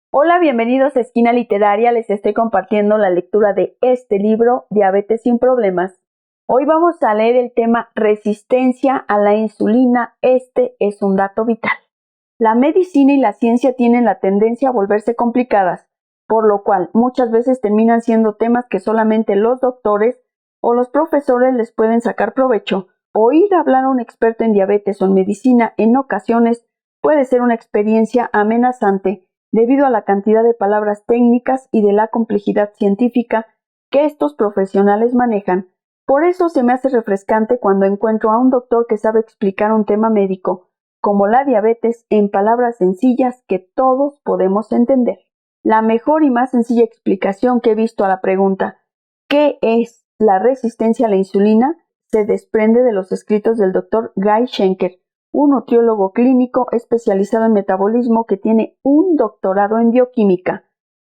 Hola, bienvenidos a Esquina Literaria. Les estoy compartiendo la lectura de este libro, Diabetes sin Problemas. Hoy vamos a leer el tema resistencia a la insulina. Este es un dato vital. La medicina y la ciencia tienen la tendencia a volverse complicadas, por lo cual muchas veces terminan siendo temas que solamente los doctores o los profesores les pueden sacar provecho. Oír hablar a un experto en diabetes o en medicina en ocasiones puede ser una experiencia amenazante debido a la cantidad de palabras técnicas y de la complejidad científica que estos profesionales manejan. Por eso se me hace refrescante cuando encuentro a un doctor que sabe explicar un tema médico, como la diabetes, en palabras sencillas que todos podemos entender. La mejor y más sencilla explicación que he visto a la pregunta ¿qué es la resistencia a la insulina? Se desprende de los escritos del Dr. Guy Schenker, un nutriólogo clínico especializado en metabolismo que tiene un doctorado en bioquímica,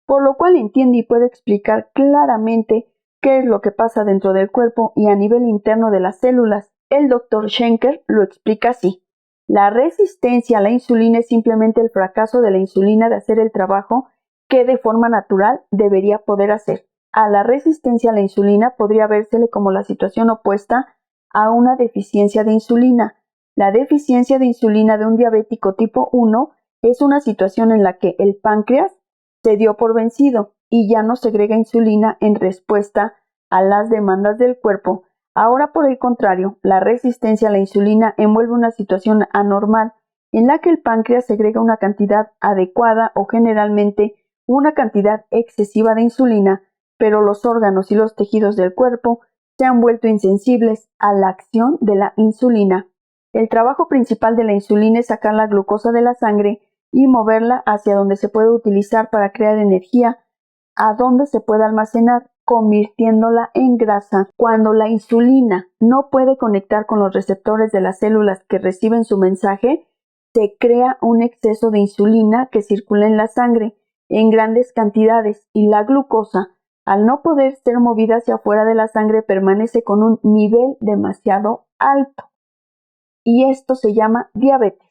por lo cual entiende y puede explicar claramente qué es lo que pasa dentro del cuerpo y a nivel interno de las células. El Dr. Schenker lo explica así. La resistencia a la insulina es simplemente el fracaso de la insulina de hacer el trabajo que de forma natural debería poder hacer. A la resistencia a la insulina podría vérsele como la situación opuesta a una deficiencia de insulina. La deficiencia de insulina de un diabético tipo 1 es una situación en la que el páncreas se dio por vencido y ya no segrega insulina en respuesta a las demandas del cuerpo. Ahora, por el contrario, la resistencia a la insulina envuelve una situación anormal en la que el páncreas segrega una cantidad adecuada o generalmente una cantidad excesiva de insulina, pero los órganos y los tejidos del cuerpo se han vuelto insensibles a la acción de la insulina. El trabajo principal de la insulina es sacar la glucosa de la sangre y moverla hacia donde se puede utilizar para crear energía, a donde se puede almacenar, convirtiéndola en grasa. Cuando la insulina no puede conectar con los receptores de las células que reciben su mensaje, se crea un exceso de insulina que circula en la sangre en grandes cantidades y la glucosa, al no poder ser movida hacia afuera de la sangre, permanece con un nivel demasiado alto. Y esto se llama diabetes.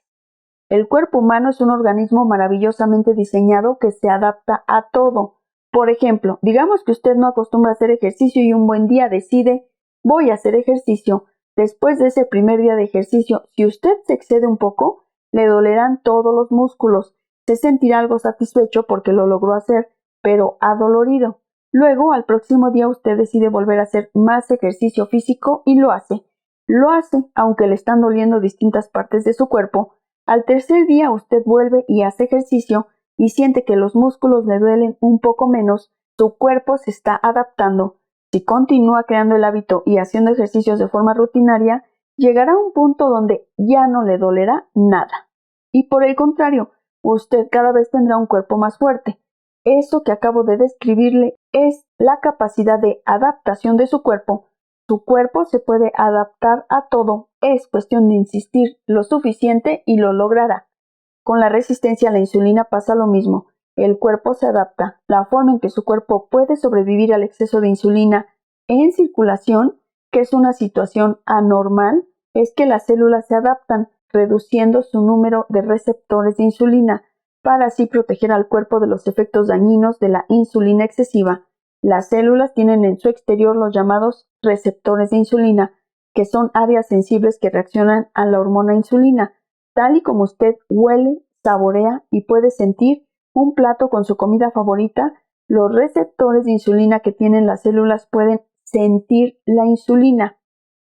El cuerpo humano es un organismo maravillosamente diseñado que se adapta a todo. Por ejemplo, digamos que usted no acostumbra a hacer ejercicio y un buen día decide, voy a hacer ejercicio. Después de ese primer día de ejercicio, si usted se excede un poco, le dolerán todos los músculos. Se sentirá algo satisfecho porque lo logró hacer, pero adolorido. Luego, al próximo día, usted decide volver a hacer más ejercicio físico y lo hace. Lo hace, aunque le están doliendo distintas partes de su cuerpo. Al tercer día usted vuelve y hace ejercicio y siente que los músculos le duelen un poco menos, su cuerpo se está adaptando. Si continúa creando el hábito y haciendo ejercicios de forma rutinaria, llegará a un punto donde ya no le dolerá nada. Y por el contrario, usted cada vez tendrá un cuerpo más fuerte. Eso que acabo de describirle es la capacidad de adaptación de su cuerpo. Su cuerpo se puede adaptar a todo, es cuestión de insistir lo suficiente y lo logrará. Con la resistencia a la insulina pasa lo mismo. El cuerpo se adapta. La forma en que su cuerpo puede sobrevivir al exceso de insulina en circulación, que es una situación anormal, es que las células se adaptan, reduciendo su número de receptores de insulina, para así proteger al cuerpo de los efectos dañinos de la insulina excesiva. Las células tienen en su exterior los llamados receptores de insulina, que son áreas sensibles que reaccionan a la hormona insulina. Tal y como usted huele, saborea y puede sentir un plato con su comida favorita, los receptores de insulina que tienen las células pueden sentir la insulina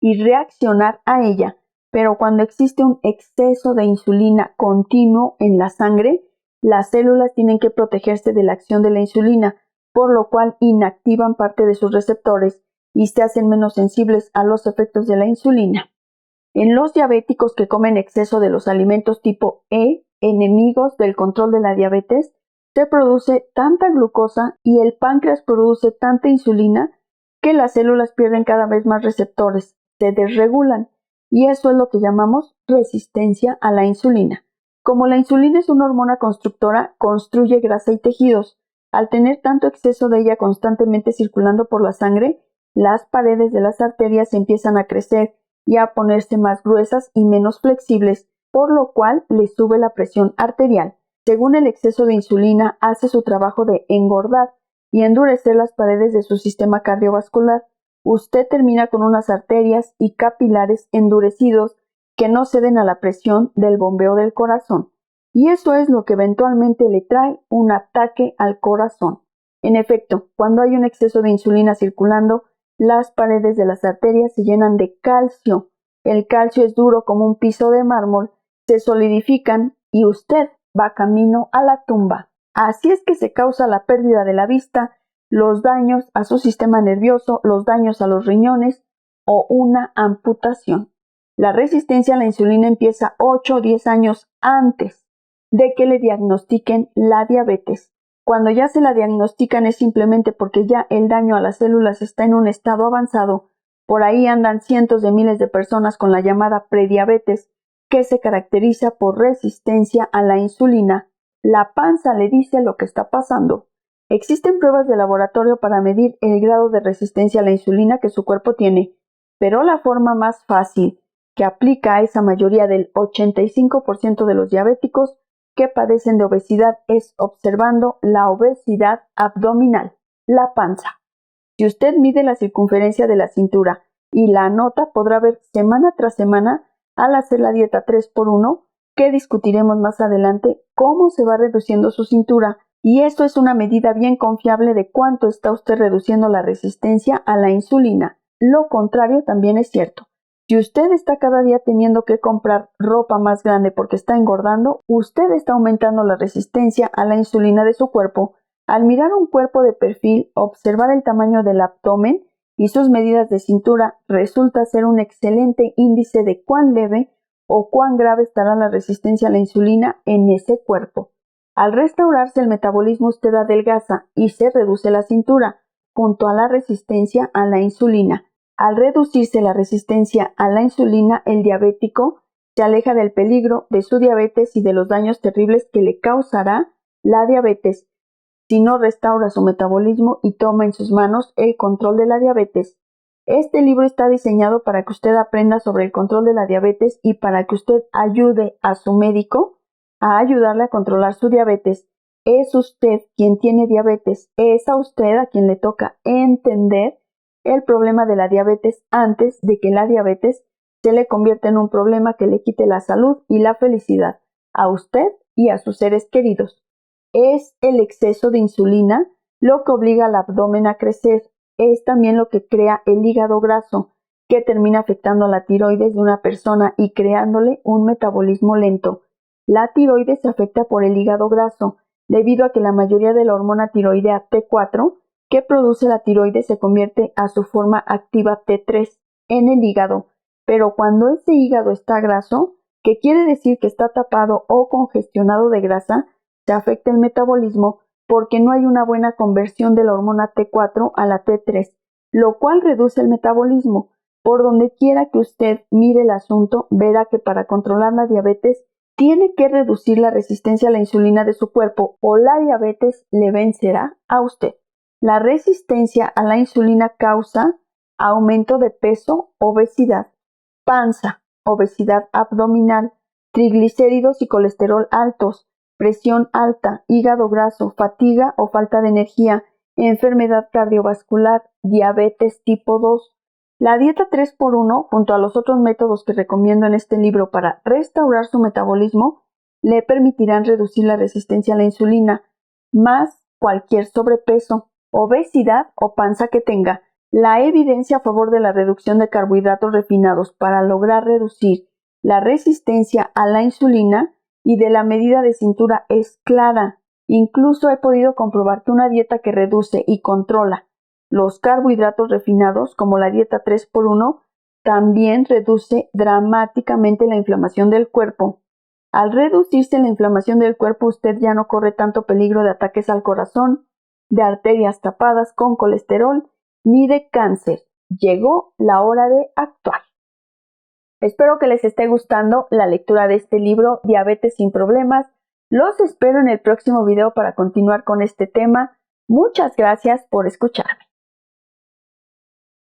y reaccionar a ella. Pero cuando existe un exceso de insulina continuo en la sangre, las células tienen que protegerse de la acción de la insulina, por lo cual inactivan parte de sus receptores y se hacen menos sensibles a los efectos de la insulina. En los diabéticos que comen exceso de los alimentos tipo E, enemigos del control de la diabetes, se produce tanta glucosa y el páncreas produce tanta insulina que las células pierden cada vez más receptores, se desregulan, y eso es lo que llamamos resistencia a la insulina. Como la insulina es una hormona constructora, construye grasa y tejidos. Al tener tanto exceso de ella constantemente circulando por la sangre, las paredes de las arterias empiezan a crecer y a ponerse más gruesas y menos flexibles, por lo cual le sube la presión arterial. Según el exceso de insulina hace su trabajo de engordar y endurecer las paredes de su sistema cardiovascular, usted termina con unas arterias y capilares endurecidos que no ceden a la presión del bombeo del corazón. Y eso es lo que eventualmente le trae un ataque al corazón. En efecto, cuando hay un exceso de insulina circulando, las paredes de las arterias se llenan de calcio. El calcio es duro como un piso de mármol, se solidifican y usted va camino a la tumba. Así es que se causa la pérdida de la vista, los daños a su sistema nervioso, los daños a los riñones o una amputación. La resistencia a la insulina empieza 8 o 10 años antes de que le diagnostiquen la diabetes. Cuando ya se la diagnostican es simplemente porque ya el daño a las células está en un estado avanzado. Por ahí andan cientos de miles de personas con la llamada prediabetes, que se caracteriza por resistencia a la insulina. La panza le dice lo que está pasando. Existen pruebas de laboratorio para medir el grado de resistencia a la insulina que su cuerpo tiene, pero la forma más fácil que aplica a esa mayoría del 85% de los diabéticos que padecen de obesidad es observando la obesidad abdominal, la panza. Si usted mide la circunferencia de la cintura y la anota, podrá ver semana tras semana al hacer la dieta 3x1, que discutiremos más adelante, cómo se va reduciendo su cintura, y esto es una medida bien confiable de cuánto está usted reduciendo la resistencia a la insulina. Lo contrario también es cierto. Si usted está cada día teniendo que comprar ropa más grande porque está engordando, usted está aumentando la resistencia a la insulina de su cuerpo. Al mirar un cuerpo de perfil, observar el tamaño del abdomen y sus medidas de cintura resulta ser un excelente índice de cuán leve o cuán grave estará la resistencia a la insulina en ese cuerpo. Al restaurarse el metabolismo, usted adelgaza y se reduce la cintura, junto a la resistencia a la insulina. Al reducirse la resistencia a la insulina, el diabético se aleja del peligro de su diabetes y de los daños terribles que le causará la diabetes si no restaura su metabolismo y toma en sus manos el control de la diabetes. Este libro está diseñado para que usted aprenda sobre el control de la diabetes y para que usted ayude a su médico a ayudarle a controlar su diabetes. Es usted quien tiene diabetes, es a usted a quien le toca entender el problema de la diabetes antes de que la diabetes se le convierta en un problema que le quite la salud y la felicidad a usted y a sus seres queridos. Es el exceso de insulina lo que obliga al abdomen a crecer. Es también lo que crea el hígado graso, que termina afectando a la tiroides de una persona y creándole un metabolismo lento. La tiroides se afecta por el hígado graso, debido a que la mayoría de la hormona tiroidea T4 que produce la tiroides se convierte a su forma activa T3 en el hígado, pero cuando ese hígado está graso, que quiere decir que está tapado o congestionado de grasa, se afecta el metabolismo porque no hay una buena conversión de la hormona T4 a la T3, lo cual reduce el metabolismo. Por donde quiera que usted mire el asunto, verá que para controlar la diabetes tiene que reducir la resistencia a la insulina de su cuerpo o la diabetes le vencerá a usted. La resistencia a la insulina causa aumento de peso, obesidad, panza, obesidad abdominal, triglicéridos y colesterol altos, presión alta, hígado graso, fatiga o falta de energía, enfermedad cardiovascular, diabetes tipo 2. La dieta 3x1, junto a los otros métodos que recomiendo en este libro para restaurar su metabolismo, le permitirán reducir la resistencia a la insulina, más cualquier sobrepeso, obesidad o panza que tenga. La evidencia a favor de la reducción de carbohidratos refinados para lograr reducir la resistencia a la insulina y de la medida de cintura es clara. Incluso he podido comprobar que una dieta que reduce y controla los carbohidratos refinados, como la dieta 3x1, también reduce dramáticamente la inflamación del cuerpo. Al reducirse la inflamación del cuerpo, usted ya no corre tanto peligro de ataques al corazón, de arterias tapadas con colesterol, ni de cáncer. Llegó la hora de actuar. Espero que les esté gustando la lectura de este libro, Diabetes sin Problemas. Los espero en el próximo video para continuar con este tema. Muchas gracias por escucharme.